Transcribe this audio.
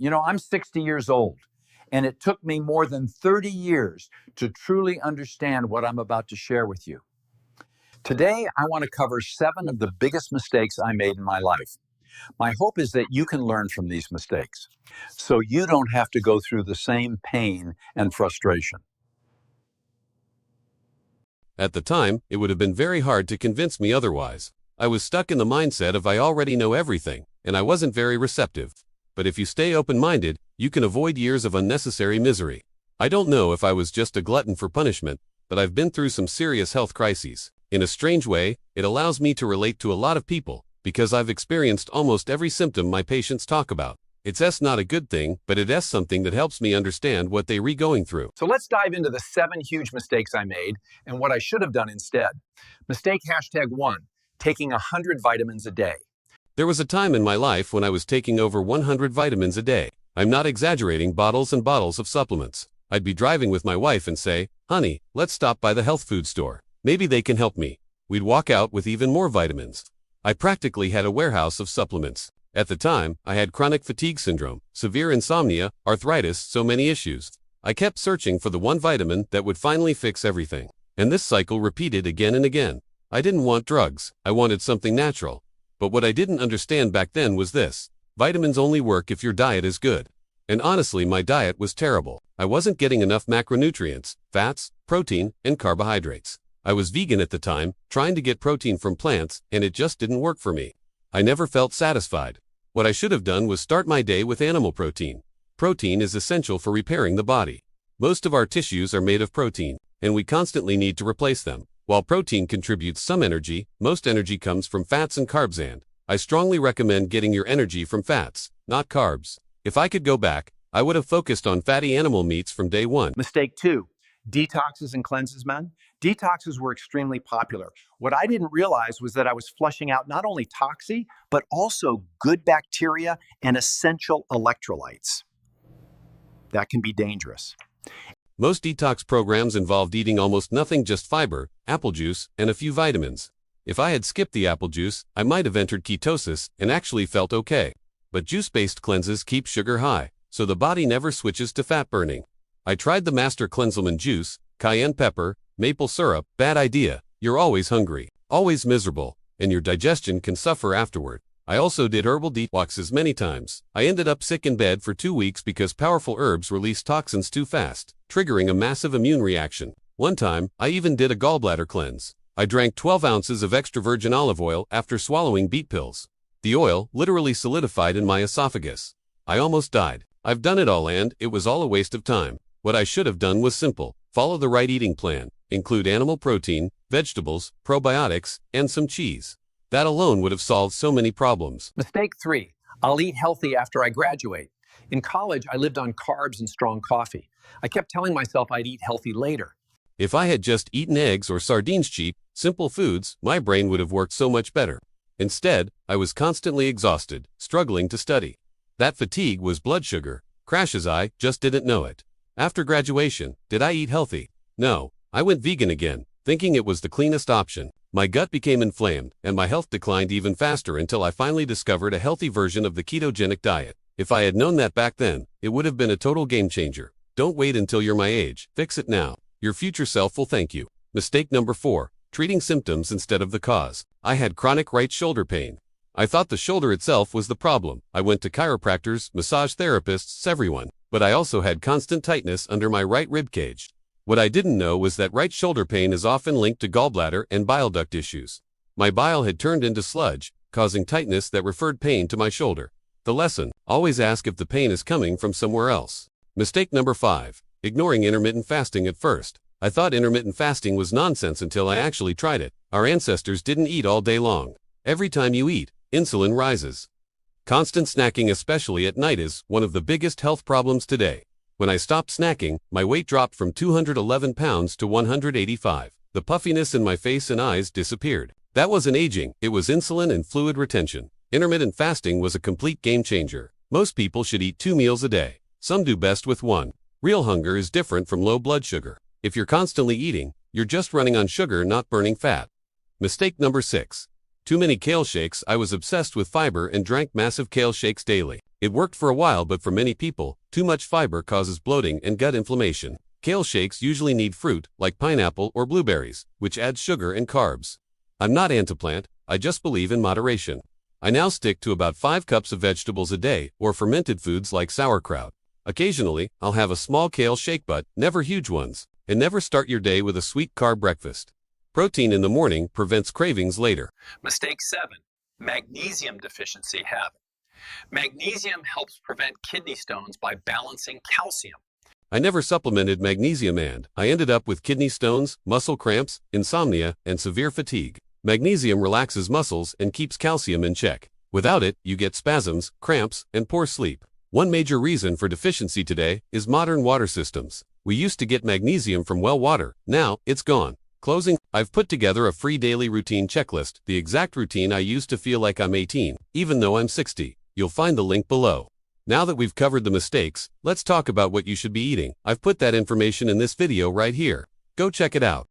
I'm 60 years old, and it took me more than 30 years to truly understand what I'm about to share with you. Today, I want to cover 7 of the biggest mistakes I made in my life. My hope is that you can learn from these mistakes so you don't have to go through the same pain and frustration. At the time, it would have been very hard to convince me otherwise. I was stuck in the mindset of I already know everything, and I wasn't very receptive. But if you stay open-minded, you can avoid years of unnecessary misery. I don't know if I was just a glutton for punishment, but I've been through some serious health crises. In a strange way, it allows me to relate to a lot of people, because I've experienced almost every symptom my patients talk about. It's not a good thing, but it's something that helps me understand what they're going through. So let's dive into the 7 huge mistakes I made and what I should have done instead. Mistake #1, taking 100 vitamins a day. There was a time in my life when I was taking over 100 vitamins a day. I'm not exaggerating, bottles and bottles of supplements. I'd be driving with my wife and say, "Honey, let's stop by the health food store. Maybe they can help me." We'd walk out with even more vitamins. I practically had a warehouse of supplements. At the time, I had chronic fatigue syndrome, severe insomnia, arthritis, so many issues. I kept searching for the one vitamin that would finally fix everything. And this cycle repeated again and again. I didn't want drugs. I wanted something natural. But what I didn't understand back then was this: vitamins only work if your diet is good. And honestly, my diet was terrible. I wasn't getting enough macronutrients, fats, protein, and carbohydrates. I was vegan at the time, trying to get protein from plants, and it just didn't work for me. I never felt satisfied. What I should have done was start my day with animal protein. Protein is essential for repairing the body. Most of our tissues are made of protein, and we constantly need to replace them. While protein contributes some energy, most energy comes from fats and carbs, and I strongly recommend getting your energy from fats, not carbs. If I could go back, I would have focused on fatty animal meats from day one. Mistake 2, detoxes and cleanses, men. Detoxes were extremely popular. What I didn't realize was that I was flushing out not only toxin, but also good bacteria and essential electrolytes. That can be dangerous. Most detox programs involved eating almost nothing, just fiber, apple juice, and a few vitamins. If I had skipped the apple juice, I might have entered ketosis and actually felt okay. But juice-based cleanses keep sugar high, so the body never switches to fat burning. I tried the Master Cleanselman juice, cayenne pepper, maple syrup. Bad idea. You're always hungry, always miserable, and your digestion can suffer afterward. I also did herbal detoxes many times. I ended up sick in bed for 2 weeks because powerful herbs release toxins too fast, triggering a massive immune reaction. One time, I even did a gallbladder cleanse. I drank 12 ounces of extra virgin olive oil after swallowing beet pills. The oil literally solidified in my esophagus. I almost died. I've done it all, and it was all a waste of time. What I should have done was simple: follow the right eating plan, include animal protein, vegetables, probiotics, and some cheese. That alone would have solved so many problems. Mistake 3, I'll eat healthy after I graduate. In college, I lived on carbs and strong coffee. I kept telling myself I'd eat healthy later. If I had just eaten eggs or sardines, cheap, simple foods, my brain would have worked so much better. Instead, I was constantly exhausted, struggling to study. That fatigue was blood sugar crashes. I just didn't know it. After graduation, did I eat healthy? No. I went vegan again, thinking it was the cleanest option. My gut became inflamed, and my health declined even faster until I finally discovered a healthy version of the ketogenic diet. If I had known that back then, it would have been a total game changer. Don't wait until you're my age. Fix it now. Your future self will thank you. Mistake number 4, treating symptoms instead of the cause. I had chronic right shoulder pain. I thought the shoulder itself was the problem. I went to chiropractors, massage therapists, everyone. But I also had constant tightness under my right rib cage. What I didn't know was that right shoulder pain is often linked to gallbladder and bile duct issues. My bile had turned into sludge, causing tightness that referred pain to my shoulder. The lesson: always ask if the pain is coming from somewhere else. Mistake number 5, ignoring intermittent fasting at first. I thought intermittent fasting was nonsense until I actually tried it. Our ancestors didn't eat all day long. Every time you eat, insulin rises. Constant snacking, especially at night, is one of the biggest health problems today. When I stopped snacking, my weight dropped from 211 pounds to 185. The puffiness in my face and eyes disappeared. That wasn't aging, it was insulin and fluid retention. Intermittent fasting was a complete game changer. Most people should eat 2 meals a day. Some do best with 1. Real hunger is different from low blood sugar. If you're constantly eating, you're just running on sugar, not burning fat. Mistake number 6. Too many kale shakes. I was obsessed with fiber and drank massive kale shakes daily. It worked for a while, but for many people, too much fiber causes bloating and gut inflammation. Kale shakes usually need fruit, like pineapple or blueberries, which adds sugar and carbs. I'm not anti-plant, I just believe in moderation. I now stick to about 5 cups of vegetables a day, or fermented foods like sauerkraut. Occasionally, I'll have a small kale shake, but never huge ones. And never start your day with a sweet carb breakfast. Protein in the morning prevents cravings later. Mistake 7. Magnesium deficiency habit. Magnesium helps prevent kidney stones by balancing calcium. I never supplemented magnesium and I ended up with kidney stones, muscle cramps, insomnia, and severe fatigue. Magnesium relaxes muscles and keeps calcium in check. Without it, you get spasms, cramps, and poor sleep. One major reason for deficiency today is modern water systems. We used to get magnesium from well water, now it's gone. Closing, I've put together a free daily routine checklist, the exact routine I use to feel like I'm 18, even though I'm 60. You'll find the link below. Now that we've covered the mistakes, let's talk about what you should be eating. I've put that information in this video right here. Go check it out.